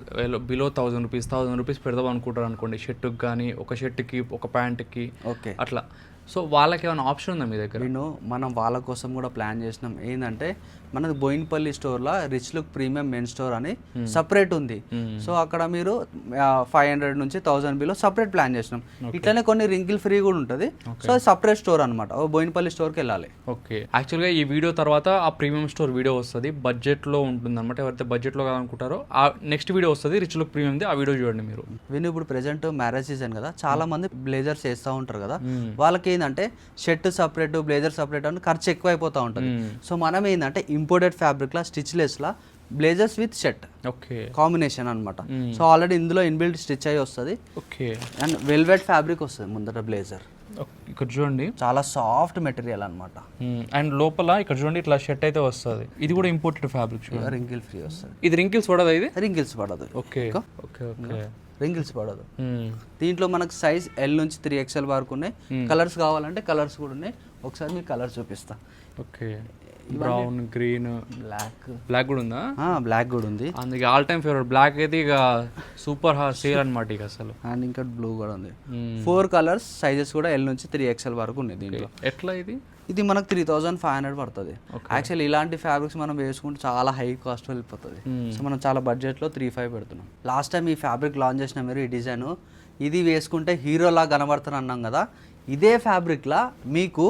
బిలో 1000 రూపీస్ పెడదాం అనుకుంటారు అనుకోండి, షర్టుకి కానీ, ఒక షర్ట్కి ఒక ప్యాంట్కి. ఓకే, అట్లా. సో వాళ్ళకి ఏమైనా ఆప్షన్ ఉందా మీ దగ్గర? మనం వాళ్ళ కోసం కూడా ప్లాన్ చేసినాం. ఏంటంటే మనది బోయిన్పల్లి స్టోర్లో rich look premium men store అని సపరేట్ ఉంది. సో అక్కడ మీరు 500 నుంచి 1000 బిలో సపరేట్ ప్లాన్ చేసినాం. ఇట్లనే కొన్ని రింకిల్ ఫ్రీ కూడా ఉంటుంది. సో అది సపరేట్ స్టోర్ అనమాట, బోయిన్పల్లి స్టోర్కి వెళ్ళాలి. ఓకే. యాక్చువల్గా ఈ వీడియో తర్వాత ఆ ప్రీమియం స్టోర్ వీడియో వస్తుంది, బడ్జెట్లో ఉంటుంది అనమాట. ఎవరైతే బడ్జెట్లో కావాలనుకుంటారో ఆ నెక్స్ట్ వీడియో వస్తుంది రిచ్ లుక్ ప్రీమియంది, ఆ వీడియో చూడండి మీరు. ఇప్పుడు ప్రెజెంట్ మ్యారేజ్ సీజన్ కదా, చాలా మంది బ్లేజర్స్ వేస్తూ ఉంటారు కదా, వాళ్ళకి ఏంటంటే షర్ట్ సపరేట్ బ్లేజర్ సపరేట్ అని ఖర్చు ఎక్కువ అయిపోతూ ఉంటుంది. సో మనం ఏంటంటే ఇంపోర్టెడ్ ఫ్యాబ్రిక్లా స్టిచ్లెస్లా బ్లేజర్స్ విత్ షర్ట్ కాంబినేషన్ అనమాట. సో ఆల్రెడీ ఇందులో ఇన్బిల్ట్ స్టిచ్ అయ్యి వస్తుంది. ఓకే. అండ్ వెల్వెట్ ఫ్యాబ్రిక్ వస్తుంది ముందట బ్లేజర్. ఇక్కడ చూడండి, చాలా సాఫ్ట్ మెటీరియల్ అనమాట. అండ్ లోపల ఇక్కడ చూడండి ఇట్లా షర్ట్ అయితే వస్తుంది. ఇది కూడా ఇంపోర్టెడ్ ఫ్యాబ్రిక్, రింకిల్ ఫ్రీ వస్తుంది. ఇది రింకిల్స్ పడదు, ఇది రింకిల్స్ పడదు. ఓకే ఓకే ఓకే, రింకిల్స్ పడదు. దీంట్లో మనకు సైజ్ L నుంచి 3XL వరకు ఉన్నాయి. కలర్స్ కావాలంటే కలర్స్ కూడా ఉన్నాయి. ఒకసారి మీకు కలర్ చూపిస్తా. ఓకే. బ్రౌన్, గ్రీన్, బ్లాక్ కూడా ఉందా? బ్లాక్ కూడా ఉంది. అందుకే ఆల్ టైమ్ ఫేవరెట్ బ్లాక్ అయితే ఇక సూపర్ సేల్ అనమాట ఇక అసలు. అండ్ ఇంకా బ్లూ కూడా ఉంది. 4 కలర్స్, సైజెస్ కూడా L నుంచి 3XL వరకు ఉన్నాయి దీంట్లో. ఎట్లా ఇది మనకు 3500 పడుతుంది. యాక్చువల్లీ ఇలాంటి ఫ్యాబ్రిక్స్ మనం వేసుకుంటే చాలా హై కాస్ట్ వెళ్ళిపోతుంది. సో మనం చాలా బడ్జెట్లో 3500 పెడుతున్నాం. లాస్ట్ టైం ఈ ఫ్యాబ్రిక్ లాంచ్ చేసిన మీరు ఈ డిజైన్, ఇది వేసుకుంటే హీరోలా కనబడుతుంది అన్నాం కదా, ఇదే ఫ్యాబ్రిక్లా మీకు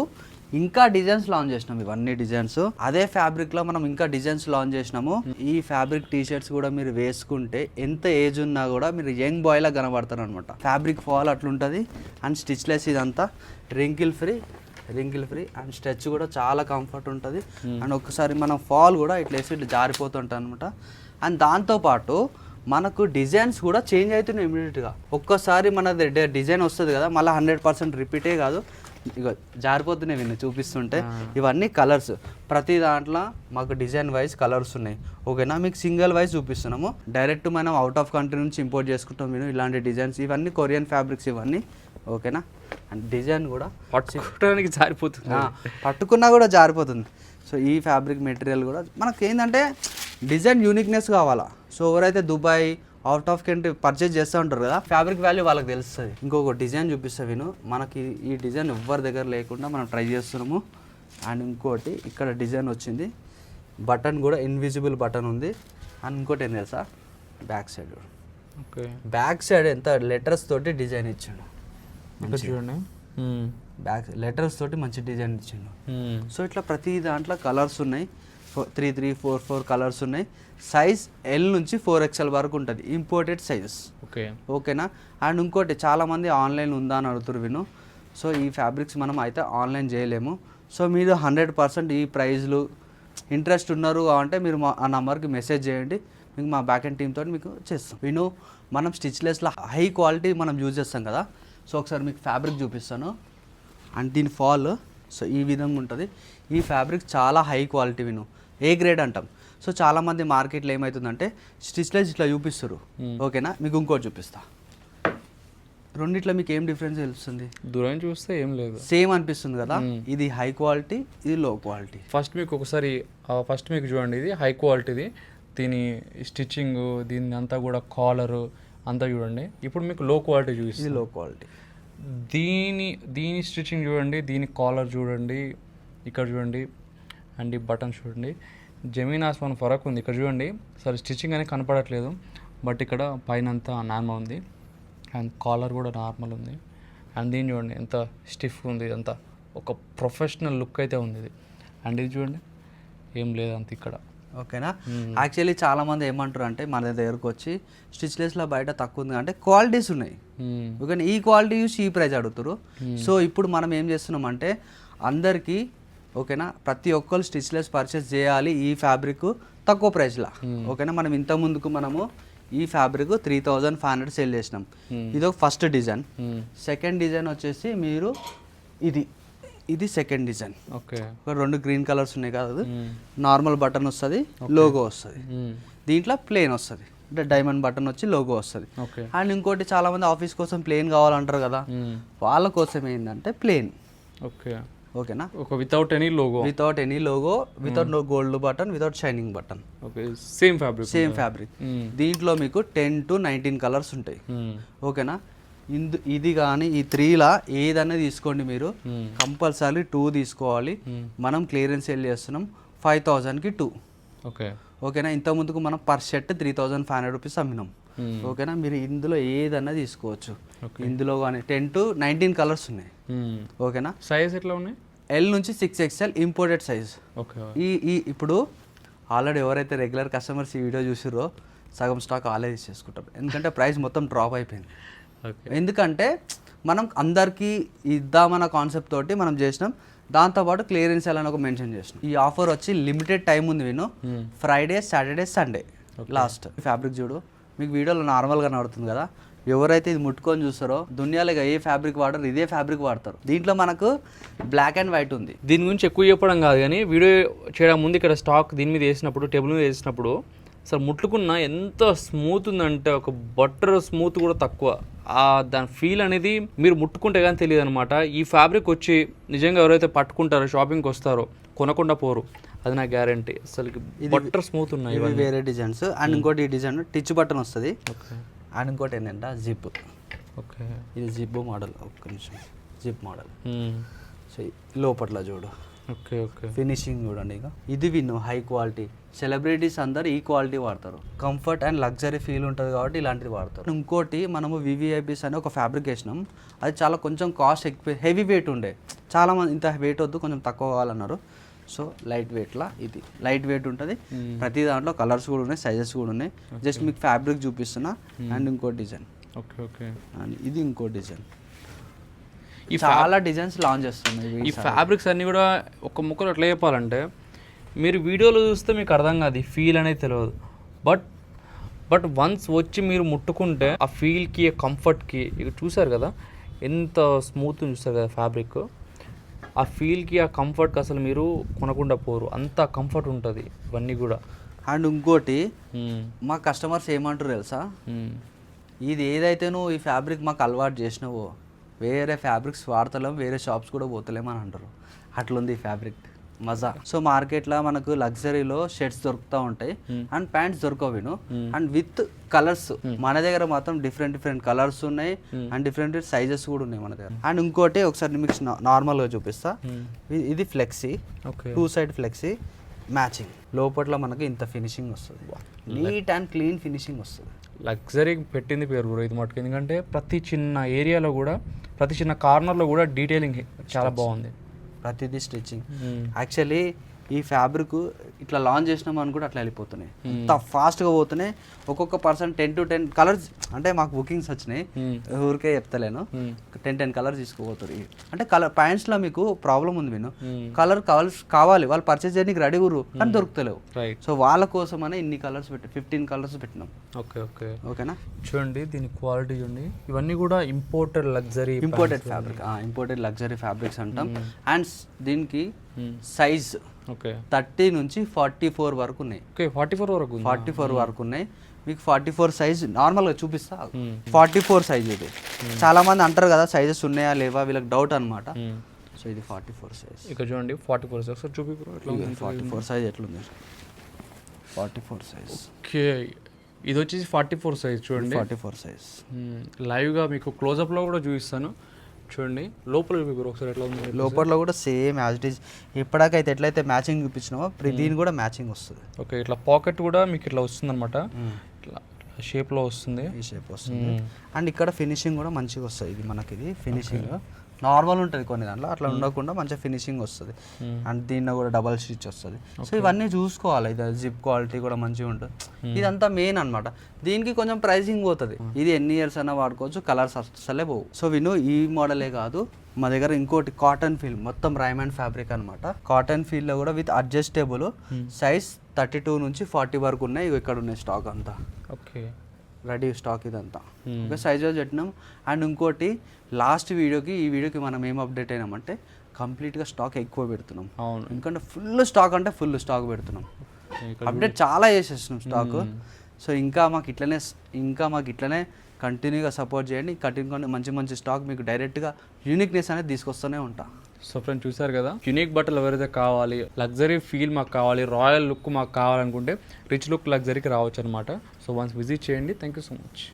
ఇంకా డిజైన్స్ లాంచ్ చేసినాం. ఇవన్నీ డిజైన్స్ అదే ఫ్యాబ్రిక్లో మనం ఇంకా డిజైన్స్ లాంచ్ చేసినాము. ఈ ఫ్యాబ్రిక్ టీషర్ట్స్ కూడా మీరు వేసుకుంటే ఎంత ఏజ్ ఉన్నా కూడా మీరు యంగ్ బాయ్లా కనబడతారు అనమాట. ఫ్యాబ్రిక్ ఫాల్ అట్లుంటుంది. అండ్ స్టిచ్లెస్ ఇదంతా రింకిల్ ఫ్రీ అండ్ స్ట్రెచ్ కూడా చాలా కంఫర్ట్ ఉంటుంది. అండ్ ఒక్కసారి మనం ఫాల్ కూడా ఇట్లా వేసి ఇట్లా జారిపోతుంటాయి అనమాట. అండ్ దాంతోపాటు మనకు డిజైన్స్ కూడా చేంజ్ అవుతున్నాయి ఇమీడియట్గా. ఒక్కసారి మన డిజైన్ వస్తుంది కదా, మళ్ళీ 100% రిపీటే కాదు, ఇక జారిపోతున్నాయి విన్ను చూపిస్తుంటే. ఇవన్నీ కలర్స్, ప్రతి దాంట్లో మాకు డిజైన్ వైజ్ కలర్స్ ఉన్నాయి. ఓకేనా, మీకు సింగిల్ వైజ్ చూపిస్తున్నాము. డైరెక్ట్ మనం అవుట్ ఆఫ్ కంట్రీ నుంచి ఇంపోర్ట్ చేసుకుంటాం విను ఇలాంటి డిజైన్స్. ఇవన్నీ కొరియన్ ఫ్యాబ్రిక్స్ ఇవన్నీ. ఓకేనా, అండ్ డిజైన్ కూడా పట్టుకోవడానికి జారిపోతుంది, పట్టుకున్నా కూడా జారిపోతుంది. సో ఈ ఫ్యాబ్రిక్ మెటీరియల్ కూడా మనకి ఏంటంటే డిజైన్ యూనిక్నెస్ కావాలా. సో ఎవరైతే Dubai out of country purchase చేస్తూ ఉంటారు కదా, ఫ్యాబ్రిక్ వాల్యూ వాళ్ళకి తెలుస్తుంది. ఇంకొక డిజైన్ చూపిస్తా విను, మనకి ఈ డిజైన్ ఎవ్వరి దగ్గర లేకుండా మనం ట్రై చేస్తున్నాము. అండ్ ఇంకోటి ఇక్కడ డిజైన్ వచ్చింది, బటన్ కూడా ఇన్విజిబుల్ బటన్ ఉంది. అండ్ ఇంకోటి ఏం తెలుసా, back side. Okay, back side ఎంత లెటర్స్ తోటి డిజైన్ ఇచ్చాడు చూడండి. బ్యాక్ లెటర్స్ తోటి మంచి డిజైన్ ఇచ్చిండు. సో ఇట్లా ప్రతి దాంట్లో కలర్స్ ఉన్నాయి. 3, 4 కలర్స్ ఉన్నాయి. సైజ్ L నుంచి 4XL వరకు ఉంటుంది, ఇంపోర్టెడ్ సైజెస్. ఓకేనా. అండ్ ఇంకోటి చాలామంది ఆన్లైన్ ఉందా అని అడుగుతారు విను. సో ఈ ఫ్యాబ్రిక్స్ మనం అయితే ఆన్లైన్ చేయలేము. సో మీరు 100% ఈ ప్రైజ్లు ఇంట్రెస్ట్ ఉన్నారు అంటే మీరు ఆ నెంబర్కి మెసేజ్ చేయండి, మీకు మా బ్యాక్ అండ్ టీమ్ తోటి మీకు చేస్తాం. విను మనం స్టిచ్లెస్లో హై క్వాలిటీ మనం యూజ్ చేస్తాం కదా. సో ఒకసారి మీకు ఫ్యాబ్రిక్ చూపిస్తాను. అండ్ దీని ఫాల్ సో ఈ విధంగా ఉంటుంది. ఈ ఫ్యాబ్రిక్ చాలా హై క్వాలిటీ విను, ఏ గ్రేడ్ అంటాం. సో చాలామంది మార్కెట్లో ఏమవుతుందంటే స్టిచ్లెస్ ఇట్లా చూపిస్తారు. ఓకేనా, మీకు ఇంకోటి చూపిస్తా. రెండిట్లో మీకు ఏం డిఫరెన్స్ తెలుస్తుంది? దూరం చూస్తే ఏం లేదు, సేమ్ అనిపిస్తుంది కదా. ఇది హై క్వాలిటీ, ఇది లో క్వాలిటీ. ఫస్ట్ మీకు చూడండి, ఇది హై క్వాలిటీది. దీని స్టిచ్చింగ్, దీని అంతా కూడా కాలరు అంతా చూడండి. ఇప్పుడు మీకు లో క్వాలిటీ ఇది చూపిస్తుంది. లో క్వాలిటీ. దీని స్టిచ్చింగ్ చూడండి, దీని కాలర్ చూడండి, ఇక్కడ చూడండి, అండ్ ఈ బటన్ చూడండి. జమీన్ ఆస్మాన్ ఫరక్ ఉంది. ఇక్కడ చూడండి, సరే స్టిచ్చింగ్ అనేది కనపడట్లేదు, బట్ ఇక్కడ పైన అంతా నార్మల్ ఉంది, అండ్ కాలర్ కూడా నార్మల్ ఉంది. అండ్ దీన్ని చూడండి ఎంత స్టిఫ్ ఉంది, అంతా ఒక ప్రొఫెషనల్ లుక్ అయితే ఉంది ఇది. అండ్ ఇది చూడండి ఏం లేదు అంత ఇక్కడ. ఓకేనా, యాక్చువల్లీ చాలామంది ఏమంటారు అంటే మన దగ్గరకు వచ్చి స్టిచ్లెస్లో బయట తక్కువ ఉంది అంటే క్వాలిటీస్ ఉన్నాయి. ఓకేనా, ఈ క్వాలిటీ చూసి ఈ ప్రైస్ అడుగుతారు. సో ఇప్పుడు మనం ఏం చేస్తున్నాం అంటే అందరికీ ఓకేనా ప్రతి ఒక్కరు స్టిచ్లెస్ పర్చేస్ చేయాలి ఈ ఫ్యాబ్రిక్ తక్కువ ప్రైస్లో. ఓకేనా, మనం ఇంత ముందుకు మనము ఈ ఫ్యాబ్రిక్ 3500 సేల్ చేసినాం. ఇది ఒక ఫస్ట్ డిజైన్. సెకండ్ డిజైన్ వచ్చేసి మీరు ఇది సెకండ్ డిజైన్. ఓకే, ఒక 2 గ్రీన్ కలర్స్ ఉన్నాయి కదా. నార్మల్ బటన్ వస్తుంది, లోగో వస్తుంది. దీంట్లో ప్లేన్ వస్తుంది, అంటే డైమండ్ బటన్ వచ్చి లోగో వస్తుంది. అండ్ ఇంకోటి చాలా మంది ఆఫీస్ కోసం ప్లేన్ కావాలంటారు కదా, వాళ్ళ కోసం ఏంటంటే ప్లేన్. ఓకే, ఓకేనా, ఒక without any logo, without no gold button, without shining button. Okay, same fabric. దీంట్లో మీకు 10 to 19 కలర్స్ ఉంటాయి. ఓకేనా, ఇది కానీ ఈ 3లా ఏదన్నా తీసుకోండి మీరు, కంపల్సరీ 2 తీసుకోవాలి. మనం క్లియరెన్స్ సేల్ చేస్తున్నాం 5000కి 2. ఓకేనా, ఇంత ముందుకు మనం పర్ షర్ట్ 3500 రూపీస్ అమ్మినాం. ఓకేనా, మీరు ఇందులో ఏదన్నా తీసుకోవచ్చు. ఇందులో కానీ 10 to 19 కలర్స్ ఉన్నాయి. ఓకేనా, సైజ్ ఎట్లా ఉన్నాయి? L నుంచి 6XL ఇంపోర్టెడ్ సైజ్. ఈ ఇప్పుడు ఆల్రెడీ ఎవరైతే రెగ్యులర్ కస్టమర్స్ ఈ వీడియో చూసిరో సగం స్టాక్ ఆల్రెడీ తీసుకుంటారు, ఎందుకంటే ప్రైస్ మొత్తం డ్రాప్ అయిపోయింది. ఎందుకంటే మనం అందరికీ ఇద్దామన్న కాన్సెప్ట్ తోటి మనం చేసినాం. దాంతోపాటు క్లియరెన్స్ ఎలా ఒక మెన్షన్ చేసినాం. ఈ ఆఫర్ వచ్చి లిమిటెడ్ టైం ఉంది విను, Friday, Saturday, Sunday last. Fabric చూడు, మీకు వీడియోలో నార్మల్గా నడుతుంది కదా. ఎవరైతే ఇది ముట్టుకొని చూస్తారో దునియాలో ఏ ఫ్యాబ్రిక్ వాడరు, ఇదే ఫ్యాబ్రిక్ వాడతారు. దీంట్లో మనకు బ్లాక్ అండ్ వైట్ ఉంది. దీని గురించి ఎక్కువ చెప్పడం కాదు కానీ వీడియో చేయడం ముందు ఇక్కడ స్టాక్ దీని మీద వేసినప్పుడు, టేబుల్ మీద వేసినప్పుడు అసలు ముట్టుకున్న ఎంత స్మూత్ ఉందంటే ఒక బటర్ స్మూత్ కూడా తక్కువ. దాని ఫీల్ అనేది మీరు ముట్టుకుంటే కానీ తెలియదు అనమాట. ఈ ఫ్యాబ్రిక్ వచ్చి నిజంగా ఎవరైతే పట్టుకుంటారో, షాపింగ్కి వస్తారో, కొనకుండా పోరు, అది నా గ్యారంటీ. అసలు బటర్ స్మూత్ ఉన్నాయి. ఇవి వేరే డిజైన్స్. అండ్ ఇంకోటి ఈ డిజైన్ టిచ్ బటన్ వస్తుంది. అండ్ ఇంకోటి ఏంటంటే జిప్. ఓకే, ఇది జిప్ మోడల్. ఒక్క నిమిషం, జిప్ మోడల్. సో లోపట్ల చూడు. ఓకే, ఓకే, ఫినిషింగ్ చూడండి. ఇక ఇది విను హై క్వాలిటీ. సెలబ్రిటీస్ అందరు ఈ క్వాలిటీ వాడతారు. కంఫర్ట్ అండ్ లగ్జరీ ఫీల్ ఉంటుంది కాబట్టి ఇలాంటిది వాడతారు. ఇంకోటి మనము వివిఐపీస్ అని ఒక ఫ్యాబ్రిక్ వేసినాం. అది చాలా కొంచెం కాస్ట్ ఎక్కువ, హెవీ వెయిట్ ఉండే. చాలామంది ఇంత వెయిట్ వద్దు, కొంచెం తక్కువ కావాలన్నారు. సో లైట్ వెయిట్లా ఇది లైట్ వెయిట్ ఉంటుంది. ప్రతి దాంట్లో కలర్స్ కూడా ఉన్నాయి, సైజెస్ కూడా ఉన్నాయి. జస్ట్ మీకు ఫ్యాబ్రిక్ చూపిస్తున్నా. అండ్ ఇంకో డిజైన్. ఓకే, ఓకే, అండ్ ఇది ఇంకో డిజైన్. ఈ చాలా డిజైన్స్ లాంచ్ చేస్తున్నాయి. ఈ ఫ్యాబ్రిక్స్ అన్నీ కూడా ఒక ముక్కలు ఎట్లా చెప్పాలంటే, మీరు వీడియోలో చూస్తే మీకు అర్థం కాదు, ఈ ఫీల్ అనేది తెలియదు. బట్ వన్స్ వచ్చి మీరు ముట్టుకుంటే ఆ ఫీల్కి, ఆ కంఫర్ట్కి, ఇక చూసారు కదా ఎంత స్మూత్ చూస్తారు కదా ఫ్యాబ్రిక్, ఆ ఫీల్కి, ఆ కంఫర్ట్కి అసలు మీరు కొనకుండా పోరు, అంత కంఫర్ట్ ఉంటుంది ఇవన్నీ కూడా. అండ్ ఇంకోటి మా కస్టమర్స్ ఏమంటారు తెలుసా, ఇది ఏదైతే నువ్వు ఈ ఫ్యాబ్రిక్ మాకు అలవాటు చేసినావో వేరే ఫ్యాబ్రిక్స్ వాడతలేం, వేరే షాప్స్ కూడా పోతలేమని అంటారు. అట్లుంది ఈ ఫ్యాబ్రిక్ మజా. సో మార్కెట్లో మనకు లగ్జరీలో షర్ట్స్ దొరుకుతూ ఉంటాయి అండ్ ప్యాంట్స్ దొరకవిను. అండ్ విత్ కలర్స్ మన దగ్గర మాత్రం డిఫరెంట్ కలర్స్ ఉన్నాయి అండ్ డిఫరెంట్ సైజెస్ కూడా ఉన్నాయి మన దగ్గర. అండ్ ఇంకోటి ఒకసారి మీకు నార్మల్గా చూపిస్తా. ఇది ఫ్లెక్సీ, 2 సైడ్ ఫ్లెక్సీ మ్యాచింగ్. లోపల మనకి ఇంత ఫినిషింగ్ వస్తుంది, నీట్ అండ్ క్లీన్ ఫినిషింగ్ వస్తుంది. లగ్జరీ పెట్టింది పేరు కూడా ఇది మటుకు, ఎందుకంటే ప్రతి చిన్న ఏరియాలో కూడా, ప్రతి చిన్న కార్నర్లో కూడా డీటెయిలింగ్ చాలా బాగుంది. ప్రతిదీ స్టిచ్చింగ్. యాక్చువల్లీ ఈ ఫ్యాబ్రిక్ ఇట్లా లాంచ్ చేసినాం అని కూడా అట్లా వెళ్ళిపోతున్నాయి, అంత ఫాస్ట్గా పోతున్నాయి. ఒక్కొక్క పర్సన్ 10 to 10 కలర్స్, అంటే మాకు బుకింగ్స్ వచ్చినాయి, ఊరికే చెప్తలేను, 10 కలర్స్ తీసుకోపోతారు. అంటే కలర్ ప్యాంట్స్లో మీకు ప్రాబ్లం ఉంది, విను కలర్ కావాలి, వాళ్ళు పర్చేస్ చేయడానికి రెడీ ఊరు కానీ దొరుకుతలేవు. సో వాళ్ళ కోసం అనే ఇన్ని కలర్స్ పెట్టి 15 కలర్స్ పెట్టినాం. ఓకేనా. చూడండి దీని క్వాలిటీ చూడండి, ఇవన్నీ కూడా imported luxury fabric, imported luxury fabrics అంటాం. అండ్ దీనికి సైజ్ 30 నుంచి 44 వరకు ఉన్నాయి. 44 వరకు ఉన్నాయి. మీకు 44 సైజ్ నార్మల్గా చూపిస్తా. 44 సైజ్ ఇది. చాలా మంది అంటారు కదా సైజెస్ ఉన్నాయా లేవా, వీళ్ళకి డౌట్ అనమాట. సో ఇది 44 సైజ్. ఇక్కడ చూడండి 44 సైజ్ చూపి 44 సైజ్ ఎట్లుంది, 44 సైజ్. ఓకే, ఇది వచ్చేసి 44 సైజ్ చూడండి. 44 సైజ్ లైవ్గా మీకు క్లోజప్లో కూడా చూపిస్తాను. చూడండి లోపల ఒకసారి ఎట్లా ఉంది. లోపల కూడా సేమ్ యాజ్ ఇట్ ఈస్ ఇప్పటికైతే ఎట్లయితే మ్యాచింగ్ చూపించినామో దీని కూడా మ్యాచింగ్ వస్తుంది. ఓకే, ఇట్లా పాకెట్ కూడా మీకు ఇట్లా వస్తుంది అనమాట, ఇట్లా షేప్లో వస్తుంది, ఈ షేప్ వస్తుంది. అండ్ ఇక్కడ ఫినిషింగ్ కూడా మంచిగా వస్తుంది. ఇది మనకి ఇది ఫినిషింగ్ నార్మల్ ఉంటుంది కొన్ని దాంట్లో, అట్లా ఉండకుండా మంచిగా ఫినిషింగ్ వస్తుంది. అండ్ దీనిలో కూడా డబల్ స్టిచ్ వస్తుంది. సో ఇవన్నీ చూసుకోవాలి. ఇది జిప్ క్వాలిటీ కూడా మంచిగా ఉంటుంది. ఇదంతా మెయిన్ అనమాట. దీనికి కొంచెం ప్రైసింగ్ పోతుంది. ఇది ఎన్ని ఇయర్స్ అయినా వాడుకోవచ్చు, కలర్స్ అసలే పోవు. సో విను ఈ మోడలే కాదు, మా దగ్గర ఇంకోటి కాటన్ ఫీల్, మొత్తం రైమండ్ ఫ్యాబ్రిక్ అనమాట. కాటన్ ఫీల్లో కూడా విత్ అడ్జస్టబుల్ సైజ్ 32 నుంచి 40 వరకు ఉన్నాయి. ఇవి ఇక్కడ ఉన్నాయి స్టాక్ అంతా. ఓకే, రెడీ స్టాక్ ఇదంతా. ఓకే, సైజ్ పెట్టినాం. అండ్ ఇంకోటి లాస్ట్ వీడియోకి ఈ వీడియోకి మనం ఏం అప్డేట్ అయినామంటే కంప్లీట్గా స్టాక్ ఎక్కువ పెడుతున్నాం. అవును, ఎందుకంటే ఫుల్ స్టాక్ అంటే ఫుల్ స్టాక్ పెడుతున్నాం. అప్డేట్ చాలా చేసేస్తున్నాం స్టాక్. సో ఇంకా మాకు ఇట్లనే కంటిన్యూగా సపోర్ట్ చేయండి. కంటిన్యూ మంచి మంచి స్టాక్ మీకు డైరెక్ట్గా యూనిక్నెస్ అనేది తీసుకొస్తూనే ఉంటా. సో ఫ్రెండ్స్ చూసారు కదా, యూనిక్ బట్టలు ఎవరైతే కావాలి, లగ్జరీ ఫీల్ మాకు కావాలి, రాయల్ లుక్ మాకు కావాలనుకుంటే రిచ్ లుక్ లగ్జరీకి రావచ్చు అనమాట. సో వన్స్ విజిట్ చేయండి. Thank you so much.